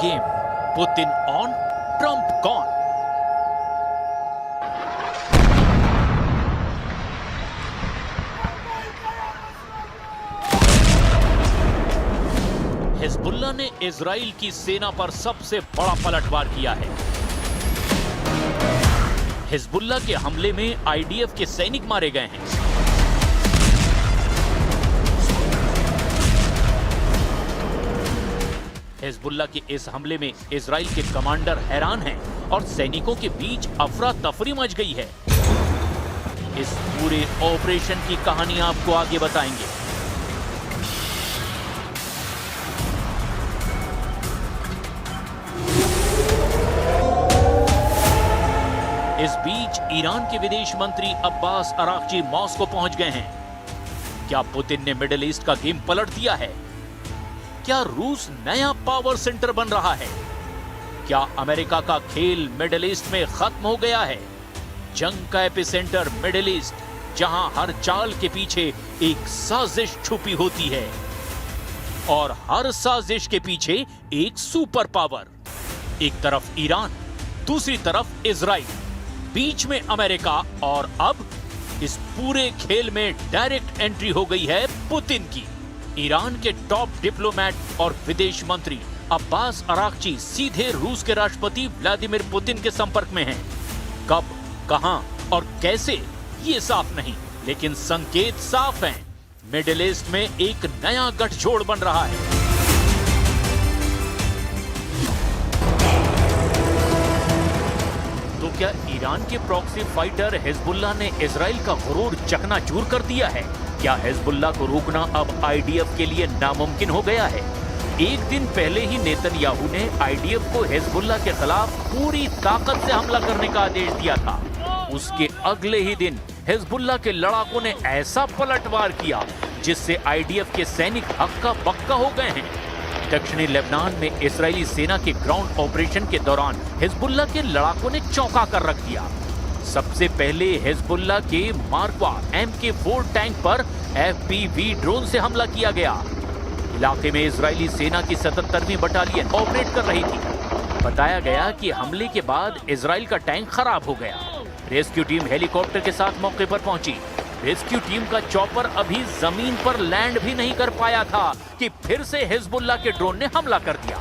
game. Putin on, Trump gone. Hezbollah ने Israel की सेना पर सबसे बड़ा पलटवार किया है। हिजबुल्लाह के हमले में आईडीएफ के सैनिक मारे गए हैं। हिजबुल्लाह के इस हमले में इजराइल के कमांडर हैरान हैं और सैनिकों के बीच अफरा तफरी मच गई है। इस पूरे ऑपरेशन की कहानी आपको आगे बताएंगे। इस बीच ईरान के विदेश मंत्री अब्बास अराक्ची मॉस्को पहुंच गए हैं। क्या पुतिन ने मिडिल ईस्ट का गेम पलट दिया है? क्या रूस नया पावर सेंटर बन रहा है? क्या अमेरिका का खेल मिडिल ईस्ट में खत्म हो गया है? जंग का एपिसेंटर मिडिल ईस्ट, जहां हर चाल के पीछे एक साजिश छुपी होती है और हर साजिश के पीछे एक सुपर पावर। एक तरफ ईरान, दूसरी तरफ इजराइल, बीच में अमेरिका और अब इस पूरे खेल में डायरेक्ट एंट्री हो गई है पुतिन की। ईरान के टॉप डिप्लोमेट और विदेश मंत्री अब्बास अराक्ची सीधे रूस के राष्ट्रपति व्लादिमीर पुतिन के संपर्क में हैं। कब, कहां और कैसे ये साफ नहीं, लेकिन संकेत साफ हैं। मिडिल ईस्ट में एक नया गठजोड़ बन रहा है। तो क्या ईरान के प्रॉक्सी फाइटर हिजबुल्लाह ने इजराइल का गुरूर चकनाचूर कर दिया है? क्या हिजबुल्लाह को रोकना अब आईडीएफ के लिए नामुमकिन हो गया है? एक दिन पहले ही नेतन्याहू ने आईडीएफ को हिजबुल्लाह के खिलाफ पूरी ताकत से हमला करने का आदेश दिया था। उसके अगले ही दिन हिजबुल्लाह के लड़ाकों ने ऐसा पलटवार किया जिससे आईडीएफ के सैनिक हक्का बक्का हो गए हैं। दक्षिणी लेबनान में इजरायली सेना के ग्राउंड ऑपरेशन के दौरान हिजबुल्लाह के लड़ाकों ने चौंका कर रख दिया। सबसे पहले हिजबुल्लाह के मार्कवा MK4 टैंक पर FPV ड्रोन से हमला किया गया। इलाके में इजरायली सेना की 77वीं बटालियन ऑपरेट कर रही थी। बताया गया कि हमले के बाद इजराइल का टैंक खराब हो गया। रेस्क्यू टीम हेलीकॉप्टर के साथ मौके पर पहुंची। रेस्क्यू टीम का चॉपर अभी जमीन पर लैंड भी नहीं कर पाया था कि फिर से हिजबुल्लाह के ड्रोन ने हमला कर दिया।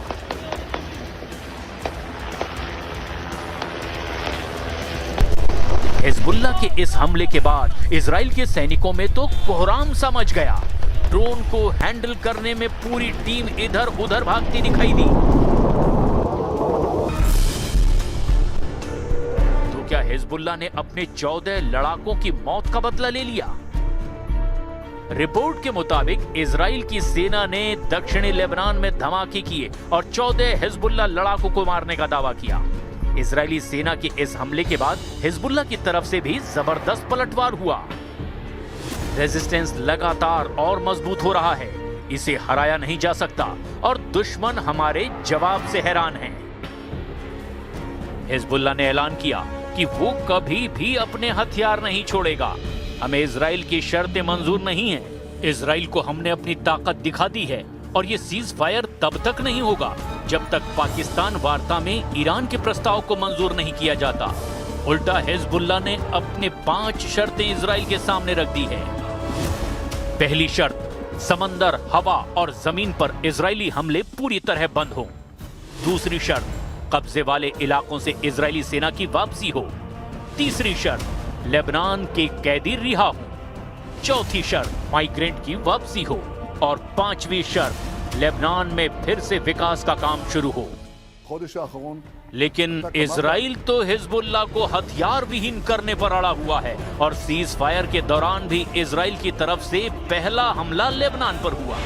हिजबुल्लाह के इस हमले के बाद इजराइल के सैनिकों में तो कोहराम सा मच गया। ड्रोन को हैंडल करने में पूरी टीम इधर उधर भागती दिखाई दी। तो क्या हिजबुल्लाह ने अपने 14 लड़ाकों की मौत का बदला ले लिया? रिपोर्ट के मुताबिक इजराइल की सेना ने दक्षिणी लेबनान में धमाके किए और 14 हिजबुल्लाह लड़ाकों को मारने का दावा किया। इजरायली सेना के इस हमले के बाद हिजबुल्लाह की तरफ से भी जबरदस्त पलटवार हुआ। रेजिस्टेंस लगातार और मजबूत हो रहा है। इसे हराया नहीं जा सकता और दुश्मन हमारे जवाब से हैरान हैं। हिजबुल्लाह ने ऐलान किया कि वो कभी भी अपने हथियार नहीं छोड़ेगा। हमें इजराइल की शर्तें मंजूर नहीं है। इजराइल को हमने अपनी ताकत दिखा दी है और ये सीज फायर तब तक नहीं होगा जब तक पाकिस्तान वार्ता में ईरान के प्रस्ताव को मंजूर नहीं किया जाता। उल्टा हिजबुल्लाह ने अपने 5 शर्तें इजराइल के सामने रख दी है। पहली शर्त, समंदर, हवा और जमीन पर इजरायली हमले पूरी तरह बंद हो। दूसरी शर्त, कब्जे वाले इलाकों से इजरायली सेना की वापसी हो। तीसरी शर्त, लेबनान के कैदी रिहा हो। चौथी शर्त, माइग्रेंट की वापसी हो। और 5वीं शर्त, लेबनान में फिर से विकास का काम शुरू हो। लेकिन इजराइल तो हिजबुल्लाह को हथियार विहीन करने पर अड़ा हुआ है और सीज फायर के दौरान भी इजराइल की तरफ से पहला हमला लेबनान पर हुआ।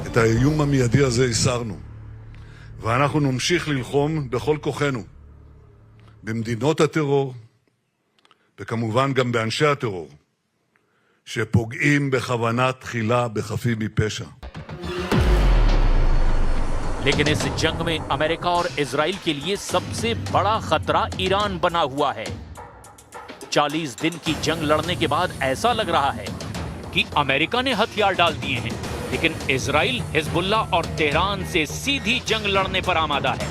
את האיום המיידי הזה הסרנו, ואנחנו נמשיך ללחום בכל כוחנו במדינות הטרור וכמובן גם באנשי הטרור שפוגעים בכוונה תחילה בחפים מפשע. लेकिन इस जंग में अमेरिका और इजराइल के लिए सबसे बड़ा खतरा ईरान बना हुआ है। 40 दिन की जंग लड़ने के बाद ऐसा लग रहा है कि अमेरिका ने हथियार डाल दिए हैं। लेकिन इजराइल हिजबुल्ला और तेहरान से सीधी जंग लड़ने पर आमादा है।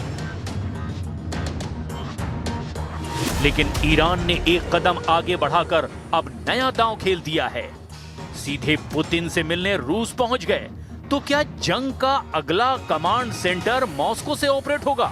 लेकिन ईरान ने एक कदम आगे बढ़ाकर अब नया दांव खेल दिया है। सीधे पुतिन से मिलने रूस पहुंच गए। तो क्या जंग का अगला कमांड सेंटर मॉस्को से ऑपरेट होगा?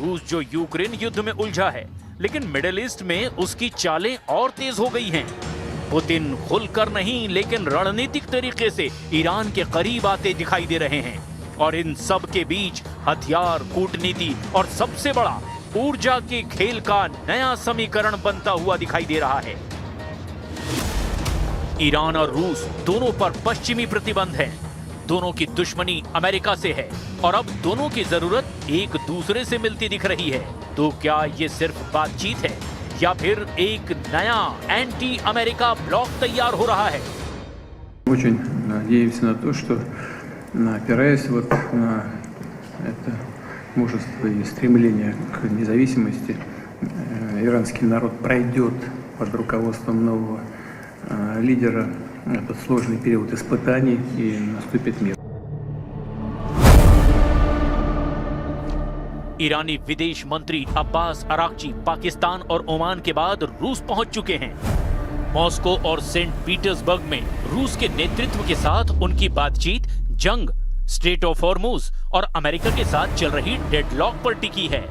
रूस जो यूक्रेन युद्ध में उलझा है, लेकिन मिडिल ईस्ट में उसकी चालें और तेज हो गई हैं। पुतिन खुलकर नहीं लेकिन रणनीतिक तरीके से ईरान के करीब आते दिखाई दे रहे हैं और इन सब के बीच हथियार, कूटनीति और सबसे बड़ा ऊर्जा के खेल का नया समीकरण बनता हुआ दिखाई दे रहा है। ईरान और रूस दोनों पर पश्चिमी प्रतिबंध हैं। दोनों की दुश्मनी अमेरिका से है और अब दोनों की जरूरत एक दूसरे से मिलती दिख रही है। तो क्या ये सिर्फ बातचीत है या फिर एक नया एंटी अमेरिका ब्लॉक तैयार हो रहा है? Очень надеемся на то, что, опираясь вот на это мужество и стремление к независимости, иранский народ пройдет под руководством нового лидера этот сложный период испытаний и наступит мир. ईरानी विदेश मंत्री अब्बास अराक्ची पाकिस्तान और ओमान के बाद रूस पहुंच चुके हैं। मॉस्को और सेंट पीटर्सबर्ग में रूस के नेतृत्व के साथ उनकी बातचीत जंग, स्ट्रेट ऑफ हॉर्मुज और अमेरिका के साथ चल रही डेडलॉक पर टिकी है।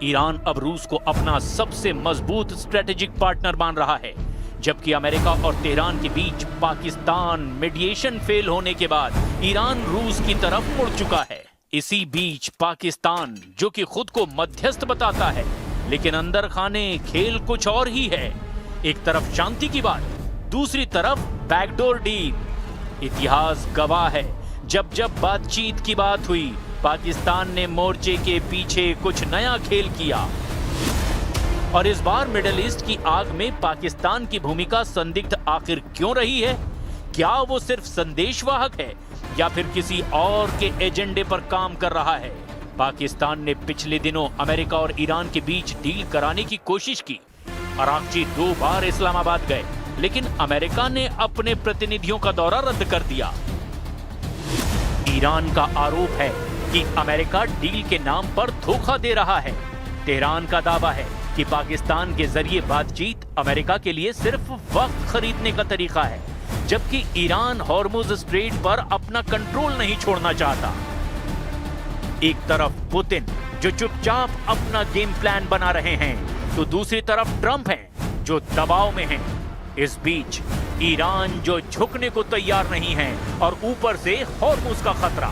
ईरान अब रूस को अपना सबसे मजबूत स्ट्रेटेजिक पार्टनर मान रहा है, जबकि अमेरिका और तेहरान के बीच पाकिस्तान मीडिएशन फेल होने के बाद ईरान रूस की तरफ मुड़ चुका है। इसी बीच पाकिस्तान, जो कि खुद को मध्यस्थ बताता है, लेकिन अंदर खाने खेल कुछ और ही है। एक तरफ शांति की बात, दूसरी तरफ बैकडोर डील। इतिहास गवाह है, जब जब बातचीत की बात हुई, पाकिस्तान ने मोर्चे के पीछे कुछ नया खेल किया। और इस बार मिडिल ईस्ट की आग में पाकिस्तान की भूमिका संदिग्ध आखिर क्यों रही है? क्या वो सिर्फ संदेशवाहक है या फिर किसी और के एजेंडे पर काम कर रहा है? पाकिस्तान ने पिछले दिनों अमेरिका और ईरान के बीच डील कराने की कोशिश की। अराक्ची 2 बार इस्लामाबाद गए, लेकिन अमेरिका ने अपने प्रतिनिधियों का दौरा रद्द कर दिया। ईरान का आरोप है कि अमेरिका डील के नाम पर धोखा दे रहा है। तेहरान का दावा है कि पाकिस्तान के जरिए बातचीत अमेरिका के लिए सिर्फ वक्त खरीदने का तरीका है, जबकि ईरान हॉर्मुज स्ट्रेट पर अपना कंट्रोल नहीं छोड़ना चाहता। एक तरफ पुतिन, जो चुपचाप अपना गेम प्लान बना रहे हैं, तो दूसरी तरफ ट्रंप हैं, जो दबाव में हैं। इस बीच ईरान, जो झुकने को तैयार नहीं है, और ऊपर से हॉर्मुज का खतरा।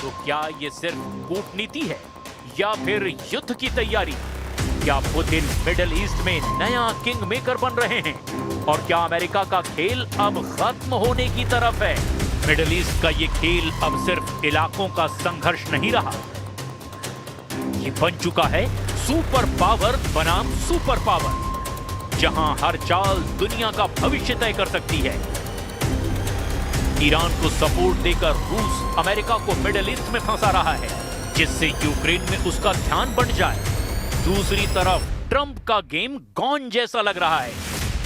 तो क्या ये सिर्फ कूटनीति है या फिर युद्ध की तैयारी? क्या पुतिन मिडिल ईस्ट में नया किंग मेकर बन रहे हैं? और क्या अमेरिका का खेल अब खत्म होने की तरफ है? मिडिल ईस्ट का ये खेल अब सिर्फ इलाकों का संघर्ष नहीं रहा, ये बन चुका है सुपर पावर बनाम सुपर पावर, जहां हर चाल दुनिया का भविष्य तय कर सकती है। ईरान को सपोर्ट देकर रूस अमेरिका को मिडिल ईस्ट में फंसा रहा है, जिससे यूक्रेन में उसका ध्यान बढ़ जाए। दूसरी तरफ ट्रंप का गेम गॉन जैसा लग रहा है।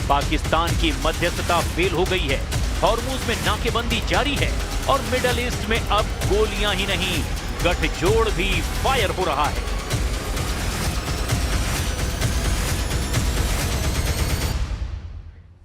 पाकिस्तान की मध्यस्थता फेल हो गई है, हॉर्मुज में नाकेबंदी जारी है और मिडिल ईस्ट में अब गोलियां ही नहीं, गठजोड़ भी फायर हो रहा है।